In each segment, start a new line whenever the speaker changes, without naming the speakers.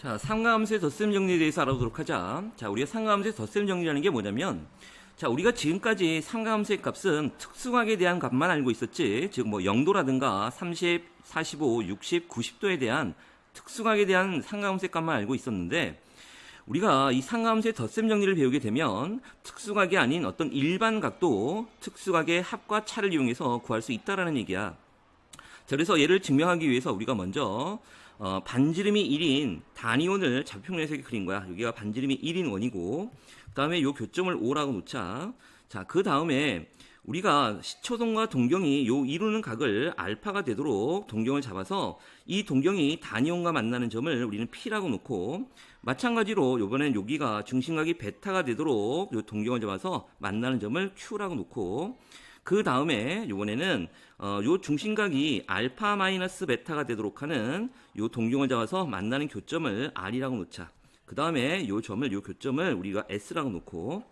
자, 상가함수의 덧셈 정리에 대해서 알아보도록 하자. 자, 우리가 상가함수의 덧셈 정리라는 게 뭐냐면, 자, 우리가 지금까지 상가함수의 값은 특수각에 대한 값만 알고 있었지. 즉, 뭐 0도라든가 30, 45, 60, 90도에 대한 특수각에 대한 상가함수의 값만 알고 있었는데, 우리가 이 상가함수의 덧셈 정리를 배우게 되면 특수각이 아닌 어떤 일반 각도 특수각의 합과 차를 이용해서 구할 수 있다라는 얘기야. 자, 그래서 얘를 증명하기 위해서 우리가 먼저 반지름이 1인 단위원을 좌표평면에서 이렇게 그린 거야. 여기가 반지름이 1인 원이고, 그 다음에 요 교점을 O라고 놓자. 자, 그 다음에 우리가 시초동과 동경이 요 이루는 각을 알파가 되도록 동경을 잡아서 이 동경이 단위원과 만나는 점을 우리는 P라고 놓고, 마찬가지로 요번엔 여기가 중심각이 베타가 되도록 요 동경을 잡아서 만나는 점을 Q라고 놓고, 그 다음에 요번에는 요 중심각이 알파 마이너스 베타가 되도록 하는 요 동경을 잡아서 만나는 교점을 R이라고 놓자. 그 다음에 요 교점을 우리가 S라고 놓고,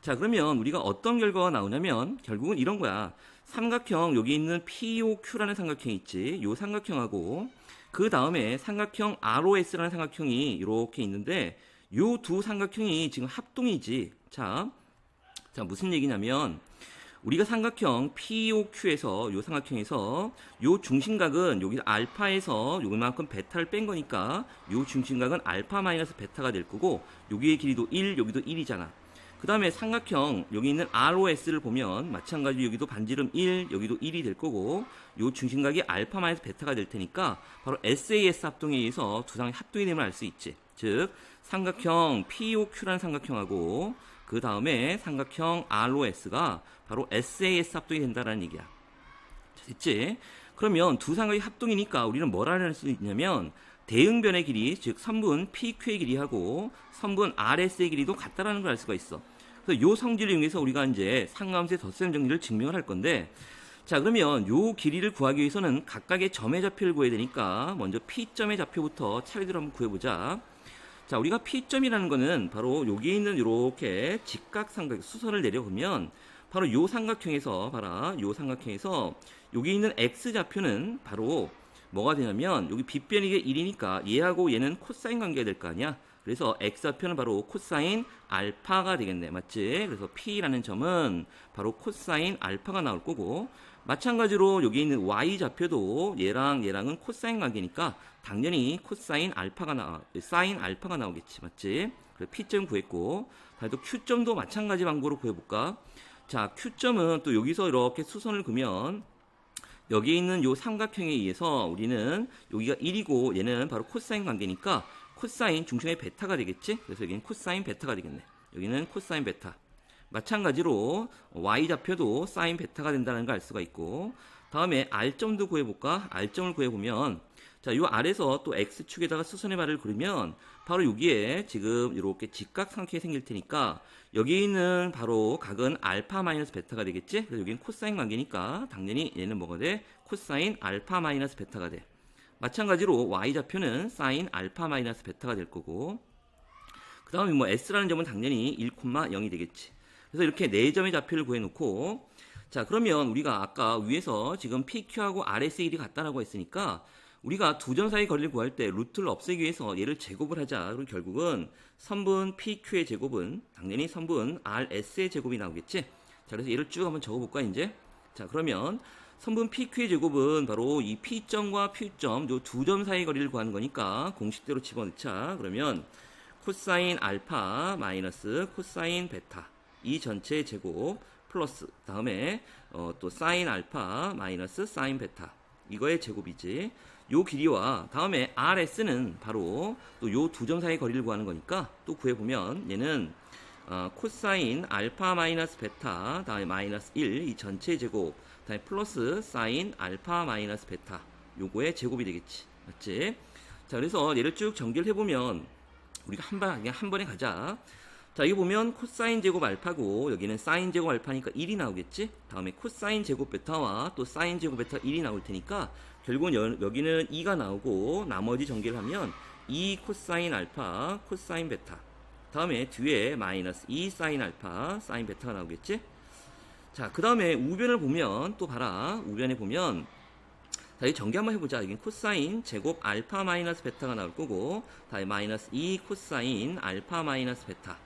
자, 그러면 우리가 어떤 결과가 나오냐면 결국은 이런 거야. 삼각형, 여기 있는 POQ라는 삼각형이 있지. 요 삼각형하고 그 다음에 삼각형 ROS라는 삼각형이 이렇게 있는데 요 두 삼각형이 지금 합동이지. 자, 무슨 얘기냐면 우리가 삼각형 POQ에서 요 삼각형에서 요 중심각은 여기 알파에서 요만큼 베타를 뺀 거니까 요 중심각은 알파 마이너스 베타가 될 거고, 여기의 길이도 1, 여기도 1이잖아. 그 다음에 삼각형 여기 있는 ROS를 보면 마찬가지로 여기도 반지름 1, 여기도 1이 될 거고, 요 중심각이 알파 마이너스 베타가 될 테니까 바로 SAS 합동에 의해서 두 상이 합동이 되면 알 수 있지. 즉 삼각형 POQ라는 삼각형하고 그 다음에 삼각형 ROS가 바로 SAS 합동이 된다는 얘기야. 자, 됐지? 그러면 두 삼각이 합동이니까 우리는 뭘 알 수 있냐면 대응변의 길이, 즉 선분 PQ의 길이하고 선분 RS의 길이도 같다라는 걸 알 수가 있어. 그래서 요 성질을 이용해서 우리가 이제 상가함수의 덧셈 정리를 증명을 할 건데, 자, 그러면 요 길이를 구하기 위해서는 각각의 점의 좌표를 구해야 되니까 먼저 P점의 좌표부터 차례대로 한번 구해보자. 자, 우리가 P점이라는 거는 바로 여기 있는 이렇게 직각삼각 수선을 내려보면 바로 요 삼각형에서 봐라. 요 삼각형에서 여기 있는 X좌표는 바로 뭐가 되냐면 여기 빗변이게 1이니까 얘하고 얘는 코사인 관계가 될 거 아니야. 그래서 X좌표는 바로 코사인 알파가 되겠네. 맞지? 그래서 P라는 점은 바로 코사인 알파가 나올 거고, 마찬가지로 여기 있는 Y좌표도 얘랑은 코사인 관계니까 당연히 코사인 알파가 사인 알파가 나오겠지. 맞지? 그래서 P점 구했고, 또 Q점도 마찬가지 방법으로 구해볼까? 자, Q점은 또 여기서 이렇게 수선을 그으면 여기 있는 요 삼각형에 의해서 우리는 여기가 1이고 얘는 바로 코사인 관계니까 코사인 중심의 베타가 되겠지? 그래서 여기는 코사인 베타가 되겠네. 여기는 코사인 베타. 마찬가지로 Y좌표도 사인 베타가 된다는 걸 알 수가 있고, 다음에 R점도 구해볼까? R점을 구해보면, 자, 요 아래서 또 X축에다가 수선의 발을 그리면 바로 여기에 지금 이렇게 직각삼각형이 생길 테니까 여기 있는 바로 각은 알파 마이너스 베타가 되겠지? 그래서 여기는 코사인 관계니까 당연히 얘는 뭐가 돼? 코사인 알파 마이너스 베타가 돼. 마찬가지로 Y좌표는 사인 알파 마이너스 베타가 될 거고, 그 다음에 뭐 S라는 점은 당연히 1,0이 되겠지. 그래서 이렇게 4점의 좌표를 구해놓고, 자, 그러면 우리가 아까 위에서 지금 PQ하고 RS의 길이 같다라고 했으니까 우리가 두 점 사이 거리를 구할 때 루트를 없애기 위해서 얘를 제곱을 하자. 그럼 결국은 선분 PQ의 제곱은 당연히 선분 RS의 제곱이 나오겠지. 자, 그래서 얘를 쭉 한번 적어볼까 이제. 자, 그러면 선분 PQ의 제곱은 바로 이 P점과 Q점 요 두 점 사이 거리를 구하는 거니까 공식대로 집어넣자. 그러면 코사인 알파 마이너스 코사인 베타 이 전체의 제곱 플러스 다음에 또 사인 알파 마이너스 사인 베타 이거의 제곱이지. 요 길이와 다음에 RS는 바로 또 요 두 점 사이 거리를 구하는 거니까 또 구해보면 얘는 코사인 알파 마이너스 베타 다음에 마이너스 1 이 전체의 제곱 다음에 플러스 사인 알파 마이너스 베타 요거의 제곱이 되겠지. 맞지? 자, 그래서 얘를 쭉 전개를 해보면 우리가 그냥 한 번에 가자. 자, 여기 보면 코사인 제곱 알파고 여기는 사인 제곱 알파니까 1이 나오겠지. 다음에 코사인 제곱 베타와 또 사인 제곱 베타 1이 나올 테니까 결국은 여기는 2가 나오고 나머지 전개를 하면 2 코사인 알파 코사인 베타 다음에 뒤에 마이너스 2 사인 알파 사인 베타가 나오겠지. 자, 그 다음에 우변을 보면 또 봐라. 우변에 보면 자, 이 전개 한번 해보자. 여기 코사인 제곱 알파 마이너스 베타가 나올 거고, 다음에 마이너스 2 코사인 알파 마이너스 베타.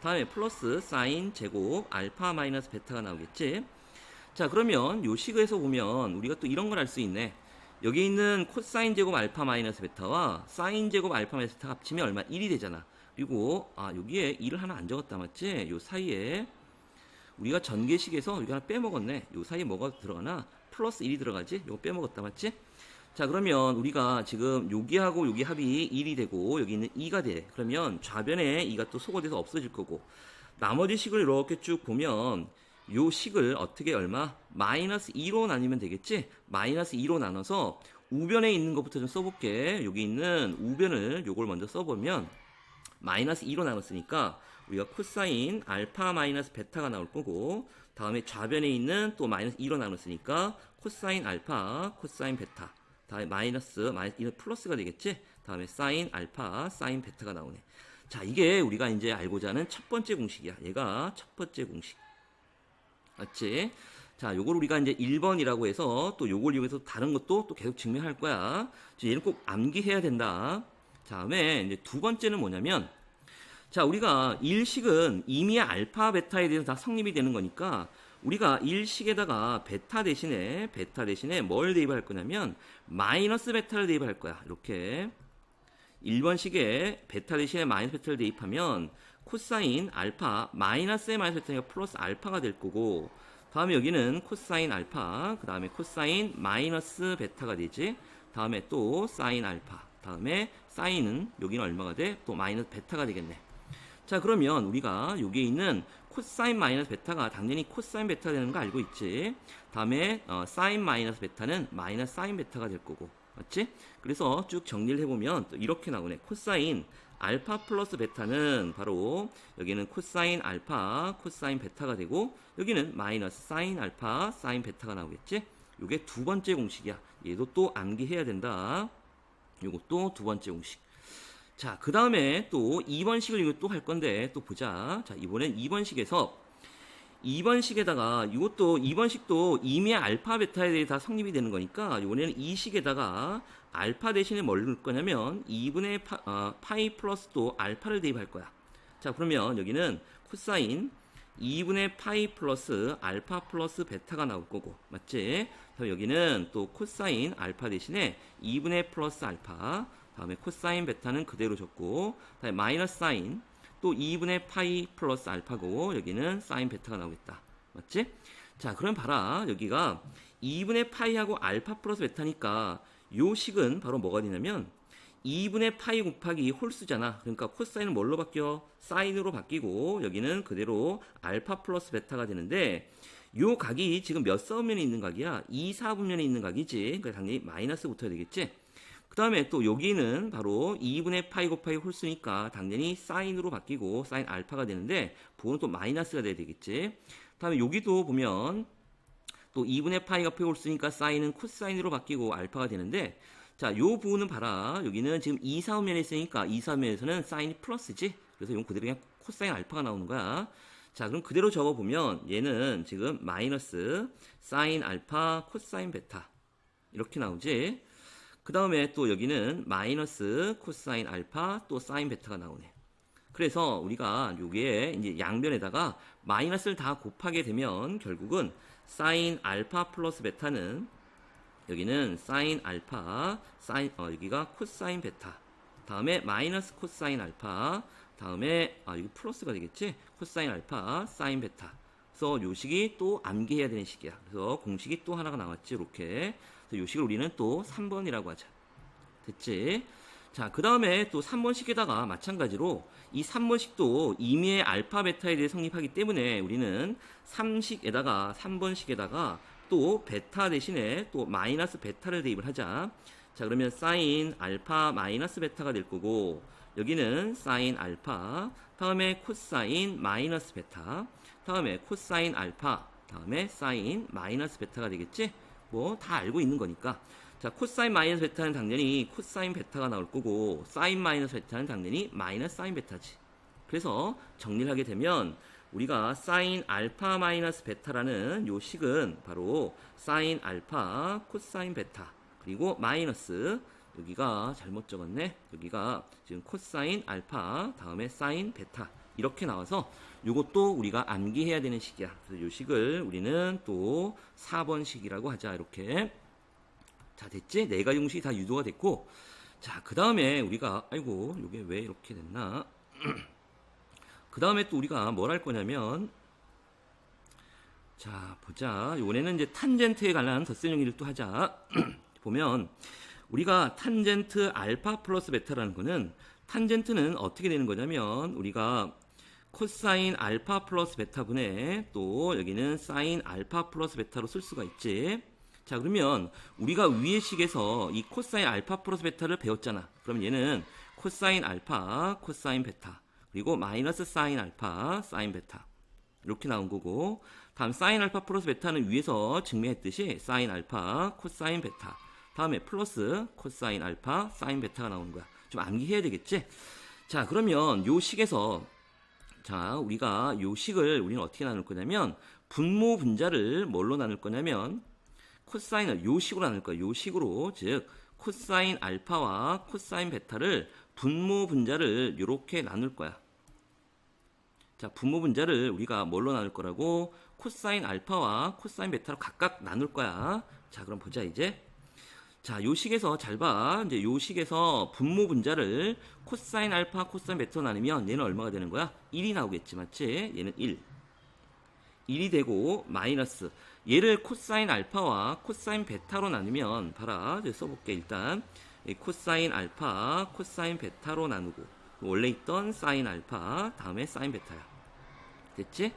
다음에 플러스 사인 제곱 알파 마이너스 베타가 나오겠지. 자, 그러면 요 식에서 보면 우리가 또 이런 걸 알 수 있네. 여기 있는 코사인 제곱 알파 마이너스 베타와 사인 제곱 알파 마이너스 베타 합치면 얼마? 1이 되잖아. 그리고 여기에 1을 하나 안 적었다 맞지? 요 사이에 우리가 전개식에서 여기 하나 빼먹었네. 요 사이에 뭐가 들어가나? 플러스 1이 들어가지? 요거 빼먹었다 맞지? 자, 그러면 우리가 지금 여기하고 여기 합이 1이 되고 여기 있는 2가 돼. 그러면 좌변에 2가 또 소거돼서 없어질 거고, 나머지 식을 이렇게 쭉 보면 요 식을 어떻게 얼마? 마이너스 2로 나누면 되겠지? 마이너스 2로 나눠서 우변에 있는 것부터 좀 써볼게. 여기 있는 우변을 요걸 먼저 써보면 마이너스 2로 나눴으니까 우리가 코사인 알파 마이너스 베타가 나올 거고, 다음에 좌변에 있는 또 마이너스 2로 나눴으니까 코사인 알파 코사인 베타, 다음에 마이너스 이는 플러스가 되겠지? 다음에 사인 알파 사인 베타가 나오네. 자, 이게 우리가 이제 알고자 하는 첫 번째 공식이야. 얘가 첫 번째 공식 맞지? 자, 요걸 우리가 이제 1번이라고 해서 또 요걸 이용해서 다른 것도 또 계속 증명할 거야. 얘는 꼭 암기해야 된다. 다음에 이제 두 번째는 뭐냐면, 자, 우리가 일식은 이미 알파 베타에 대해서 다 성립이 되는 거니까 우리가 일식에다가 베타 대신에 뭘 대입할 거냐면 마이너스 베타를 대입할 거야. 이렇게 1번식에 베타 대신에 마이너스 베타를 대입하면 코사인 알파 마이너스의 마이너스 베타가 플러스 알파가 될 거고, 다음에 여기는 코사인 알파, 그 다음에 코사인 마이너스 베타가 되지. 다음에 또 사인 알파, 다음에 사인은 여기는 얼마가 돼? 또 마이너스 베타가 되겠네. 자, 그러면 우리가 여기에 있는 코사인 마이너스 베타가 당연히 코사인 베타가 되는 거 알고 있지. 다음에 사인 마이너스 베타는 마이너스 사인 베타가 될 거고, 맞지? 그래서 쭉 정리를 해보면 또 이렇게 나오네. 코사인 알파 플러스 베타는 바로 여기는 코사인 알파 코사인 베타가 되고, 여기는 마이너스 사인 알파 사인 베타가 나오겠지. 요게 두 번째 공식이야. 얘도 또 암기해야 된다. 요것도 두 번째 공식. 자, 그 다음에 또 2번식을 이거 또 할 건데 또 보자. 자, 이번엔 2번식에서 2번식에다가 이것도 2번식도 이미 알파 베타에 대해 다 성립이 되는 거니까 이번에는 이 식에다가 알파 대신에 뭘 넣을 거냐면 2분의 파이 플러스 또 알파를 대입할 거야. 자, 그러면 여기는 코사인 2분의 파이 플러스 알파 플러스 베타가 나올 거고, 맞지? 그럼 여기는 또 코사인 알파 대신에 2분의 플러스 알파, 다음에 코사인 베타는 그대로 적고, 다음에 마이너스 사인 또 2분의 파이 플러스 알파고, 여기는 사인 베타가 나오겠다. 맞지? 자, 그럼 봐라. 여기가 2분의 파이하고 알파 플러스 베타니까 요 식은 바로 뭐가 되냐면 2분의 파이 곱하기 홀수잖아. 그러니까 코사인은 뭘로 바뀌어? 사인으로 바뀌고, 여기는 그대로 알파 플러스 베타가 되는데, 요 각이 지금 몇 사분면에 있는 각이야? 2, 4분면에 있는 각이지. 그러니까 당연히 마이너스 붙어야 되겠지? 그 다음에 또 여기는 바로 2분의 파이 곱하기 홀수니까 당연히 사인으로 바뀌고 사인 알파가 되는데, 부호는 또 마이너스가 돼야 되겠지. 그 다음에 여기도 보면 또 2분의 파이 곱하기 홀수니까 사인은 코사인으로 바뀌고 알파가 되는데, 자, 요 부분은 봐라. 여기는 지금 2, 4분면에 있으니까 2, 4분면에서는 사인이 플러스지. 그래서 이건 그대로 그냥 코사인 알파가 나오는 거야. 자, 그럼 그대로 적어보면 얘는 지금 마이너스 사인 알파 코사인 베타 이렇게 나오지. 그 다음에 또 여기는 마이너스 코사인 알파 또 사인 베타가 나오네. 그래서 우리가 여기에 이제 양변에다가 마이너스를 다 곱하게 되면 결국은 사인 알파 플러스 베타는 여기는 사인 알파 사인 여기가 코사인 베타, 다음에 마이너스 코사인 알파, 다음에 이거 플러스가 되겠지. 코사인 알파 사인 베타. 그래서 요 식이 또 암기해야 되는 식이야. 그래서 공식이 또 하나가 나왔지. 이렇게. 그래서 요 식을 우리는 또 3번이라고 하자. 됐지? 자, 그 다음에 또 3번식에다가 마찬가지로 이 3번식도 임의의 알파 베타에 대해 성립하기 때문에 우리는 3번식에다가 또 베타 대신에 또 마이너스 베타를 대입을 하자. 자, 그러면 사인 알파 마이너스 베타가 될 거고, 여기는 사인 알파, 다음에 코사인 마이너스 베타, 다음에 코사인 알파, 다음에 사인 마이너스 베타가 되겠지? 뭐 다 알고 있는 거니까. 자, 코사인 마이너스 베타는 당연히 코사인 베타가 나올 거고, 사인 마이너스 베타는 당연히 마이너스 사인 베타지. 그래서 정리를 하게 되면 우리가 사인 알파 마이너스 베타라는 요 식은 바로 사인 알파 코사인 베타, 그 그리고 마이너스 여기가 잘못 적었네. 여기가 지금 코사인 알파 다음에 사인 베타 이렇게 나와서 요것도 우리가 암기해야 되는 식이야. 그래서 요 식을 우리는 또 4번 식이라고 하자. 이렇게. 자, 됐지? 네 가지 공식이 다 유도가 됐고, 자, 그 다음에 우리가 아이고 요게 왜 이렇게 됐나? 그 다음에 또 우리가 뭘 할 거냐면, 자, 보자. 요번에는 이제 탄젠트에 관한 덧셈 정리를 또 하자. 보면 우리가 탄젠트 알파 플러스 베타라는 거는, 탄젠트는 어떻게 되는 거냐면 우리가 코사인 알파 플러스 베타분의 또 여기는 사인 알파 플러스 베타로 쓸 수가 있지. 자, 그러면 우리가 위의 식에서 이 코사인 알파 플러스 베타를 배웠잖아. 그럼 얘는 코사인 알파 코사인 베타 그리고 마이너스 사인 알파 사인 베타 이렇게 나온 거고, 다음 사인 알파 플러스 베타는 위에서 증명했듯이 사인 알파 코사인 베타 다음에 플러스 코사인 알파 사인 베타가 나오는 거야. 좀 암기해야 되겠지? 자, 그러면 요 식에서 자, 우리가 요 식을 우리는 어떻게 나눌 거냐면 분모 분자를 뭘로 나눌 거냐면 코사인을 요 식으로 나눌 거야. 요 식으로. 즉 코사인 알파와 코사인 베타를 분모 분자를 요렇게 나눌 거야. 자, 분모 분자를 우리가 뭘로 나눌 거라고? 코사인 알파와 코사인 베타로 각각 나눌 거야. 자, 그럼 보자 이제. 자, 요 식에서 잘 봐. 이제 요 식에서 분모 분자를 코사인 알파, 코사인 베타로 나누면 얘는 얼마가 되는 거야? 1이 나오겠지, 맞지? 얘는 1. 1이 되고 마이너스 얘를 코사인 알파와 코사인 베타로 나누면 봐라. 이제 써볼게. 일단 코사인 알파, 코사인 베타로 나누고 원래 있던 사인 알파 다음에 사인 베타야. 됐지?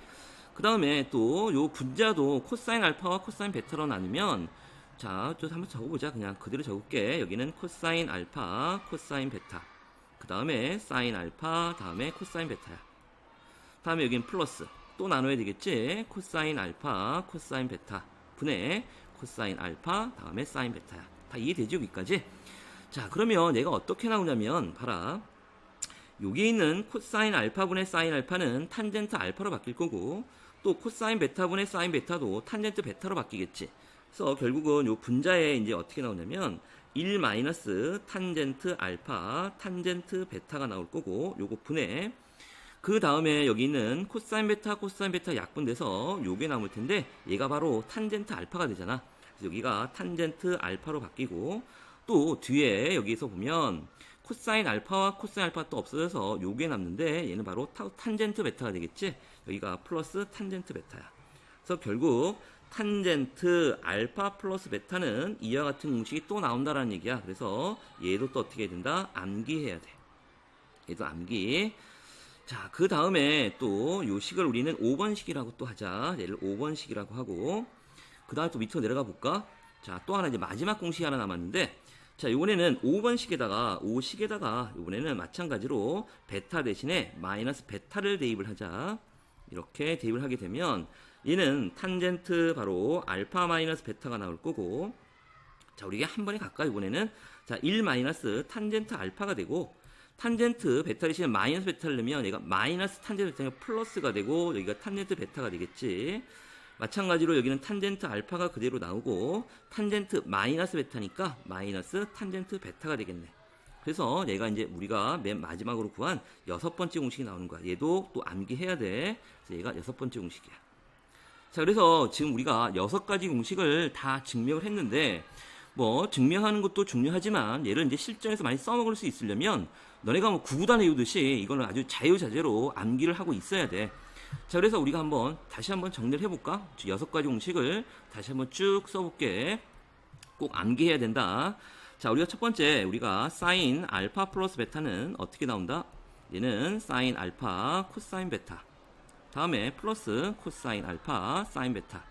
그 다음에 또 요 분자도 코사인 알파와 코사인 베타로 나누면 자, 좀 한번 적어보자. 그냥 그대로 적을게. 여기는 코사인 알파, 코사인 베타. 그 다음에 사인 알파, 다음에 코사인 베타야. 다음에 여기는 플러스. 또 나눠야 되겠지? 코사인 알파, 코사인 베타. 분의 코사인 알파, 다음에 사인 베타야. 다 이해되지? 여기까지? 자, 그러면 얘가 어떻게 나오냐면, 봐라. 여기 있는 코사인 알파분의 사인 알파는 탄젠트 알파로 바뀔 거고, 또 코사인 베타분의 사인 베타도 탄젠트 베타로 바뀌겠지. 그래서 결국은 요 분자에 이제 어떻게 나오냐면 1 마이너스 탄젠트 알파 탄젠트 베타가 나올 거고, 요거 분해 그 다음에 여기 있는 코사인 베타 코사인 베타 약분돼서 요게 나올 텐데 얘가 바로 탄젠트 알파가 되잖아. 그래서 여기가 탄젠트 알파로 바뀌고, 또 뒤에 여기서 보면 코사인 알파와 코사인 알파 또 없어져서 요게 남는데 얘는 바로 탄젠트 베타가 되겠지. 여기가 플러스 탄젠트 베타야. 그래서 결국 탄젠트 알파 플러스 베타는 이와 같은 공식이 또 나온다라는 얘기야. 그래서 얘도 또 어떻게 해야 된다? 암기해야 돼. 얘도 암기. 자, 그 다음에 또 요 식을 우리는 5번식이라고 또 하자. 얘를 5번식이라고 하고, 그 다음에 또 밑으로 내려가 볼까? 자, 또 하나 이제 마지막 공식이 하나 남았는데, 자, 요번에는 5번식에다가 5식에다가 요번에는 마찬가지로 베타 대신에 마이너스 베타를 대입을 하자. 이렇게 대입을 하게 되면 얘는 탄젠트 바로 알파 마이너스 베타가 나올 거고, 자, 우리 이게 한 번에 갈까? 이번에는 자, 1 마이너스 탄젠트 알파가 되고, 탄젠트 베타 대신에 마이너스 베타를 넣으면 얘가 마이너스 탄젠트 베타가 플러스가 되고, 여기가 탄젠트 베타가 되겠지. 마찬가지로 여기는 탄젠트 알파가 그대로 나오고, 탄젠트 마이너스 베타니까 마이너스 탄젠트 베타가 되겠네. 그래서 얘가 이제 우리가 맨 마지막으로 구한 6번째 공식이 나오는 거야. 얘도 또 암기해야 돼. 그래서 얘가 6번째 공식이야. 자, 그래서 지금 우리가 6가지 공식을 다 증명을 했는데, 뭐 증명하는 것도 중요하지만 얘를 이제 실전에서 많이 써먹을 수 있으려면 너네가 뭐 구구단 외우듯이 이거는 아주 자유자재로 암기를 하고 있어야 돼. 자, 그래서 우리가 다시 한번 정리를 해볼까? 6가지 공식을 다시 한번 쭉 써볼게. 꼭 암기해야 된다. 자, 우리가 첫 번째, 우리가 사인 알파 플러스 베타는 어떻게 나온다? 얘는 사인 알파 코사인 베타. 다음에 플러스 코사인 알파 사인 베타.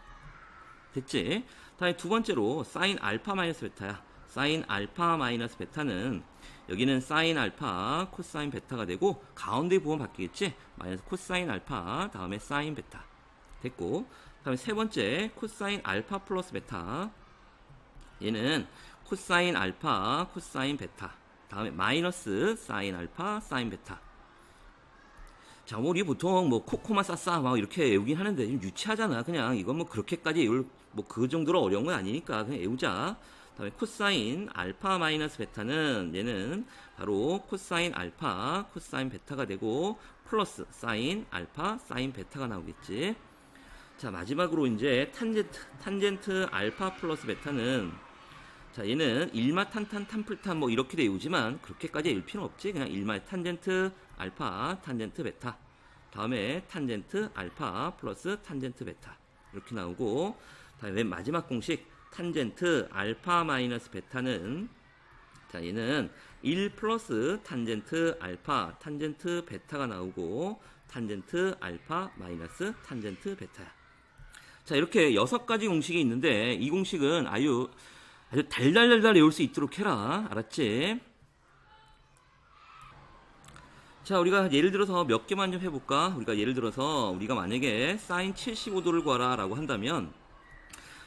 됐지? 다음에 두 번째로 사인 알파 마이너스 베타야. 사인 알파 마이너스 베타는 여기는 사인 알파 코사인 베타가 되고, 가운데 부분 바뀌겠지? 마이너스 코사인 알파 다음에 사인 베타. 됐고, 다음에 세 번째 코사인 알파 플러스 베타. 얘는 코사인 알파 코사인 베타. 다음에 마이너스 사인 알파 사인 베타. 자, 우리 보통 뭐 코코마 싸싸 막 이렇게 외우긴 하는데 좀 유치하잖아. 그냥 이건 뭐 그렇게까지 외울 뭐 그 정도로 어려운 건 아니니까 그냥 외우자. 다음에 코사인 알파 마이너스 베타는 얘는 바로 코사인 알파 코사인 베타가 되고 플러스 사인 알파 사인 베타가 나오겠지. 자, 마지막으로 이제 탄젠트 알파 플러스 베타는, 자, 얘는 일마 탄탄 탄풀탄 뭐 이렇게 되오지만 그렇게까지 외울 필요는 없지. 그냥 일마의 탄젠트 알파 탄젠트 베타, 다음에 탄젠트 알파 플러스 탄젠트 베타 이렇게 나오고, 다음에 맨 마지막 공식 탄젠트 알파 마이너스 베타는, 자, 얘는 1 플러스 탄젠트 알파 탄젠트 베타가 나오고 탄젠트 알파 마이너스 탄젠트 베타야. 자, 이렇게 6가지 공식이 있는데 이 공식은 아주 달달달달 외울 수 있도록 해라. 알았지? 자, 우리가 예를 들어서 몇 개만 좀 해볼까? 우리가 예를 들어서 우리가 만약에 사인 75도를 구하라 라고 한다면,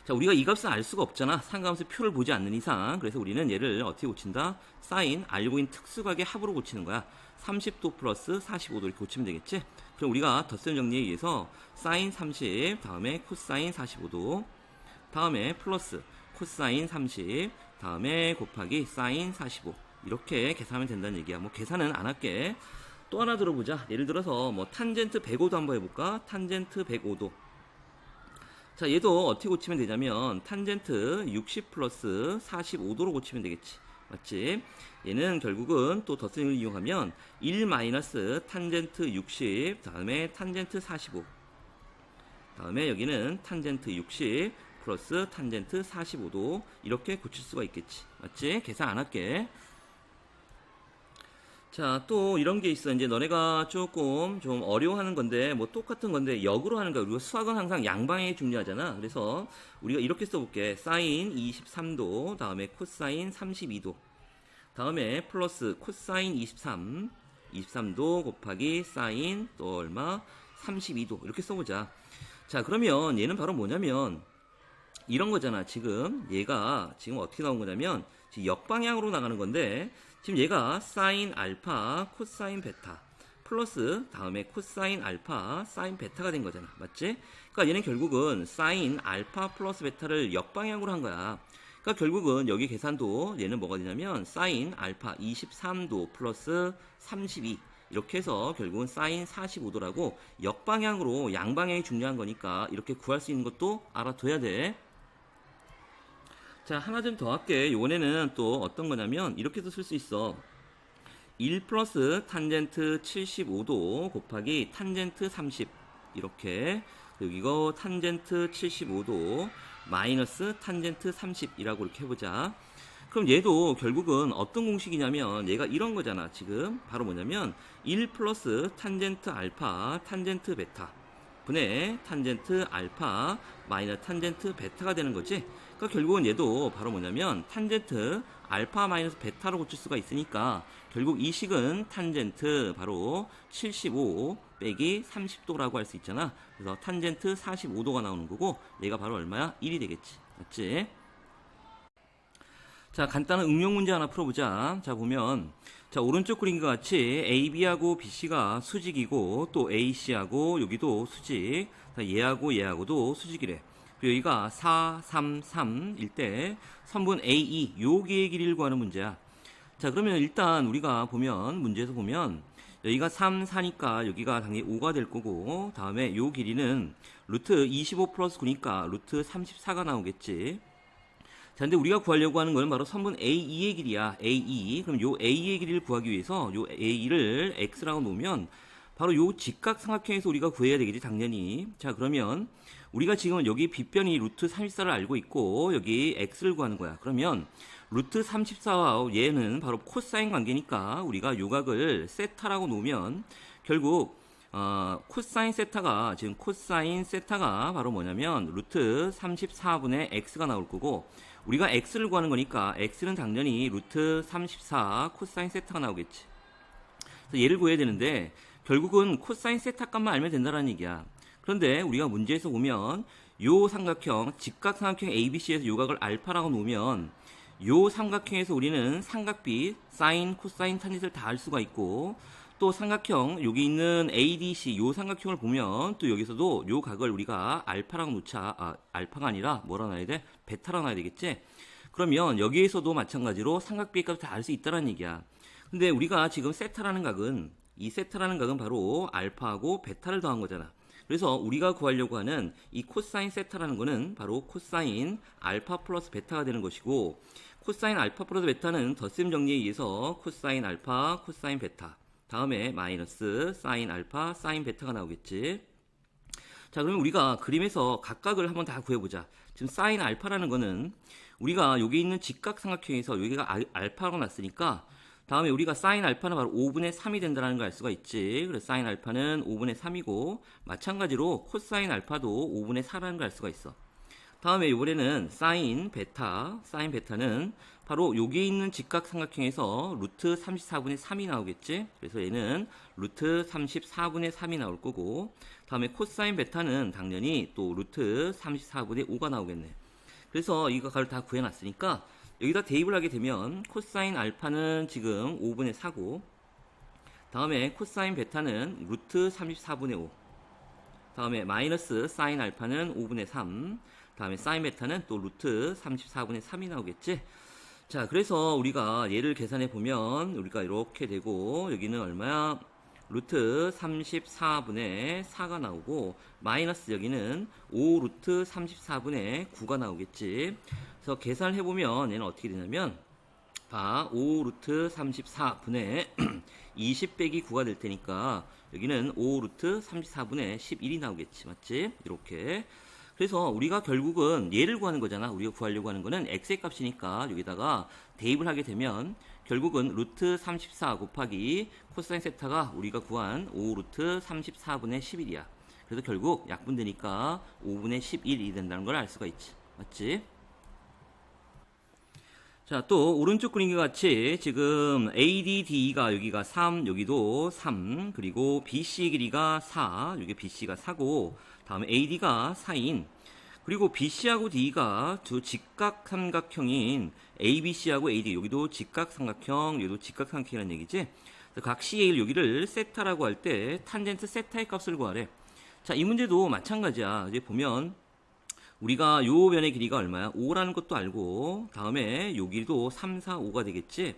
자, 우리가 이 값은 알 수가 없잖아. 상가함수 표를 보지 않는 이상. 그래서 우리는 얘를 어떻게 고친다? 사인 알고 있는 특수각의 합으로 고치는 거야. 30도 플러스 45도 이렇게 고치면 되겠지? 그럼 우리가 덧셈 정리에 의해서 사인 30, 다음에 코사인 45도, 다음에 플러스 코사인 30, 다음에 곱하기 사인 45 이렇게 계산하면 된다는 얘기야. 뭐 계산은 안 할게. 또 하나 들어보자. 예를 들어서 뭐 탄젠트 105도 한번 해볼까? 탄젠트 105도. 자, 얘도 어떻게 고치면 되냐면 탄젠트 60 플러스 45도로 고치면 되겠지. 맞지? 얘는 결국은 또 덧셈을 이용하면 1 마이너스 탄젠트 60, 다음에 탄젠트 45, 다음에 여기는 탄젠트 60 플러스 탄젠트 45도 이렇게 고칠 수가 있겠지. 맞지? 계산 안 할게. 자, 또 이런 게 있어. 이제 너네가 조금 좀 어려워하는 건데 뭐 똑같은 건데 역으로 하는 거야. 우리가 수학은 항상 양방향이 중요하잖아. 그래서 우리가 이렇게 써볼게. 사인 23도, 다음에 코사인 32도, 다음에 플러스 코사인 23도 곱하기 사인 또 얼마? 32도 이렇게 써보자. 자, 그러면 얘는 바로 뭐냐면 이런 거잖아. 지금 얘가 지금 어떻게 나온 거냐면 지금 역방향으로 나가는 건데, 지금 얘가 사인 알파 코사인 베타 플러스 다음에 코사인 알파 사인 베타가 된 거잖아. 맞지? 그러니까 얘는 결국은 사인 알파 플러스 베타를 역방향으로 한 거야. 그러니까 결국은 여기 계산도 얘는 뭐가 되냐면 사인 알파 23도 플러스 32 이렇게 해서 결국은 사인 45도라고 역방향으로 양방향이 중요한 거니까 이렇게 구할 수 있는 것도 알아둬야 돼. 자, 하나 좀 더 할게. 이번에는 또 어떤 거냐면 이렇게도 쓸 수 있어. 1 플러스 탄젠트 75도 곱하기 탄젠트 30 이렇게, 그리고 이거 탄젠트 75도 마이너스 탄젠트 30이라고 이렇게 해보자. 그럼 얘도 결국은 어떤 공식이냐면 얘가 이런 거잖아. 지금 바로 뭐냐면 1 플러스 탄젠트 알파 탄젠트 베타 분의 탄젠트 알파 마이너스 탄젠트 베타가 되는 거지. 그러니까 결국은 얘도 바로 뭐냐면 탄젠트 알파 마이너스 베타로 고칠 수가 있으니까 결국 이 식은 탄젠트 바로 75 빼기 30도라고 할 수 있잖아. 그래서 탄젠트 45도가 나오는 거고 얘가 바로 얼마야? 1이 되겠지. 맞지? 자, 간단한 응용 문제 하나 풀어보자. 자, 보면 자, 오른쪽 그림과 같이 AB하고 BC가 수직이고 또 AC하고 여기도 수직, 얘하고 얘하고도 수직이래. 그리고 여기가 4, 3, 3일 때 선분 AE 여기의 길이를 구하는 문제야. 자, 그러면 일단 우리가 보면 문제에서 보면 여기가 3, 4니까 여기가 당연히 5가 될 거고, 다음에 요 길이는 루트 25 플러스 9니까 루트 34가 나오겠지. 자, 근데 우리가 구하려고 하는 건 바로 선분 AE의 길이야. AE. 그럼 요 AE의 길이를 구하기 위해서 요 AE를 X라고 놓으면 바로 요 직각삼각형에서 우리가 구해야 되겠지, 당연히. 자, 그러면 우리가 지금 여기 빗변이 루트 34를 알고 있고 여기 X를 구하는 거야. 그러면 루트 34와 얘는 바로 코사인 관계니까 우리가 요각을 세타라고 놓으면 결국 코사인 세타가 지금 코사인 세타가 바로 뭐냐면 루트 34분의 X가 나올 거고, 우리가 X를 구하는 거니까 X는 당연히 루트 34 코사인 세타가 나오겠지. 그래서 얘를 구해야 되는데 결국은 코사인 세타 값만 알면 된다는 얘기야. 그런데 우리가 문제에서 보면 요 삼각형 직각삼각형 ABC에서 요각을 알파라고 놓으면 요 삼각형에서 우리는 삼각비 사인 코사인 탄짓을 다 알 수가 있고, 또 삼각형 여기 있는 ADC 요 삼각형을 보면 또 여기서도 요 각을 우리가 알파라고 놓자. 알파가 아니라 뭐라 놔야 돼? 베타라고 놔야 되겠지. 그러면 여기에서도 마찬가지로 삼각비의 값을 다 알 수 있다는 얘기야. 근데 우리가 지금 세타라는 각은, 이 세타라는 각은 바로 알파하고 베타를 더한 거잖아. 그래서 우리가 구하려고 하는 이 코사인 세타라는 거는 바로 코사인 알파 플러스 베타가 되는 것이고, 코사인 알파 플러스 베타는 덧셈 정리에 의해서 코사인 알파, 코사인 베타, 다음에 마이너스 사인 알파, 사인 베타가 나오겠지. 자, 그러면 우리가 그림에서 각각을 한번 다 구해보자. 지금 사인 알파라는 거는 우리가 여기 있는 직각삼각형에서 여기가 알파라고 났으니까, 다음에 우리가 사인 알파는 바로 5분의 3이 된다는 걸 알 수가 있지. 그래서 사인 알파는 5분의 3이고, 마찬가지로 코사인 알파도 5분의 4라는 걸 알 수가 있어. 다음에 이번에는 사인 베타는 바로 여기에 있는 직각삼각형에서 루트 34분의 3이 나오겠지. 그래서 얘는 루트 34분의 3이 나올 거고, 다음에 코사인 베타는 당연히 또 루트 34분의 5가 나오겠네. 그래서 이거를 다 구해놨으니까 여기다 대입을 하게 되면 코사인 알파는 지금 5분의 4고, 다음에 코사인 베타는 루트 34분의 5, 다음에 마이너스 사인 알파는 5분의 3, 다음에 사인 베타는 또 루트 34분의 3이 나오겠지. 자, 그래서 우리가 얘를 계산해 보면 우리가 이렇게 되고, 여기는 얼마야? 루트 34분의 4가 나오고, 마이너스 여기는 5 루트 34분의 9가 나오겠지. 그래서 계산을 해보면 얘는 어떻게 되냐면, 5 루트 34분의 20 빼기 9가 될 테니까 여기는 5 루트 34분의 11이 나오겠지. 맞지? 이렇게. 그래서 우리가 결국은 얘를 구하는 거잖아. 우리가 구하려고 하는 거는 x의 값이니까 여기다가 대입을 하게 되면 결국은 루트 34 곱하기 코사인 세타가 우리가 구한 5 루트 34분의 11이야. 그래서 결국 약분되니까 5분의 11이 된다는 걸 알 수가 있지. 맞지? 자, 또 오른쪽 그림과 같이 지금 ADD가 여기가 3, 여기도 3, 그리고 BC의 길이가 4, 여기 BC가 4고, 다음에 AD가 4인, 그리고 BC하고 D가 두 직각삼각형인 ABC하고 AD, 여기도 직각삼각형, 여기도 직각삼각형이라는 얘기지. 각 C의 여기를 세타라고 할 때 탄젠트 세타의 값을 구하래. 자, 이 문제도 마찬가지야. 이제 보면 우리가 요 면의 길이가 얼마야? 5라는 것도 알고, 다음에 요 길이도 3, 4, 5가 되겠지?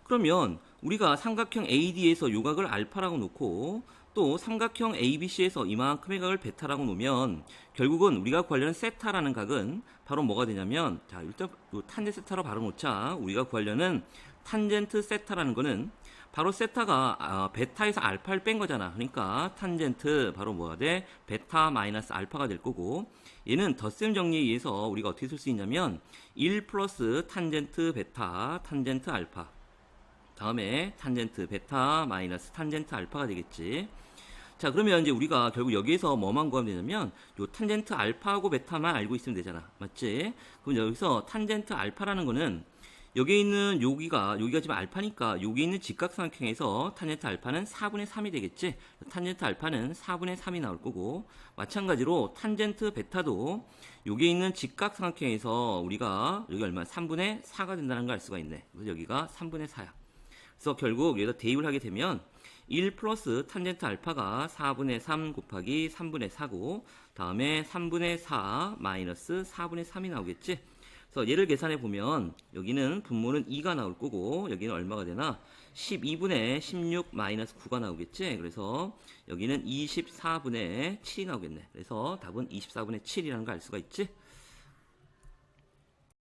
그러면 우리가 삼각형 AD에서 요 각을 알파라고 놓고, 또 삼각형 ABC에서 이만큼의 각을 베타라고 놓으면 결국은 우리가 구하려는 세타라는 각은 바로 뭐가 되냐면, 자, 일단 요 탄젠트 세타로 바로 놓자. 우리가 구하려는 탄젠트 세타라는 거는 바로 세타가 베타에서 알파를 뺀 거잖아. 그러니까 탄젠트 바로 뭐가 돼? 베타 마이너스 알파가 될 거고, 얘는 덧셈 정리에 의해서 우리가 어떻게 쓸 수 있냐면 1 플러스 탄젠트 베타 탄젠트 알파, 다음에 탄젠트 베타 마이너스 탄젠트 알파가 되겠지. 자, 그러면 이제 우리가 결국 여기에서 뭐만 구하면 되냐면 요 탄젠트 알파하고 베타만 알고 있으면 되잖아. 맞지? 그럼 여기서 탄젠트 알파라는 거는 여기에 있는 여기가 지금 알파니까 여기 있는 직각삼각형에서 탄젠트 알파는 4분의 3이 되겠지. 탄젠트 알파는 4분의 3이 나올 거고, 마찬가지로 탄젠트 베타도 여기에 있는 직각삼각형에서 우리가 여기 얼마 3분의 4가 된다는 걸 알 수가 있네. 그래서 여기가 3분의 4야. 그래서 결국 여기다 대입을 하게 되면 1 플러스 탄젠트 알파가 4분의 3 곱하기 3분의 4고, 다음에 3분의 4 마이너스 4분의 3이 나오겠지. 그래서 얘를 계산해 보면 여기는 분모는 2가 나올 거고, 여기는 얼마가 되나? 12분의 16 마이너스 9가 나오겠지. 그래서 여기는 24분의 7이 나오겠네. 그래서 답은 24분의 7이라는 걸 알 수가 있지.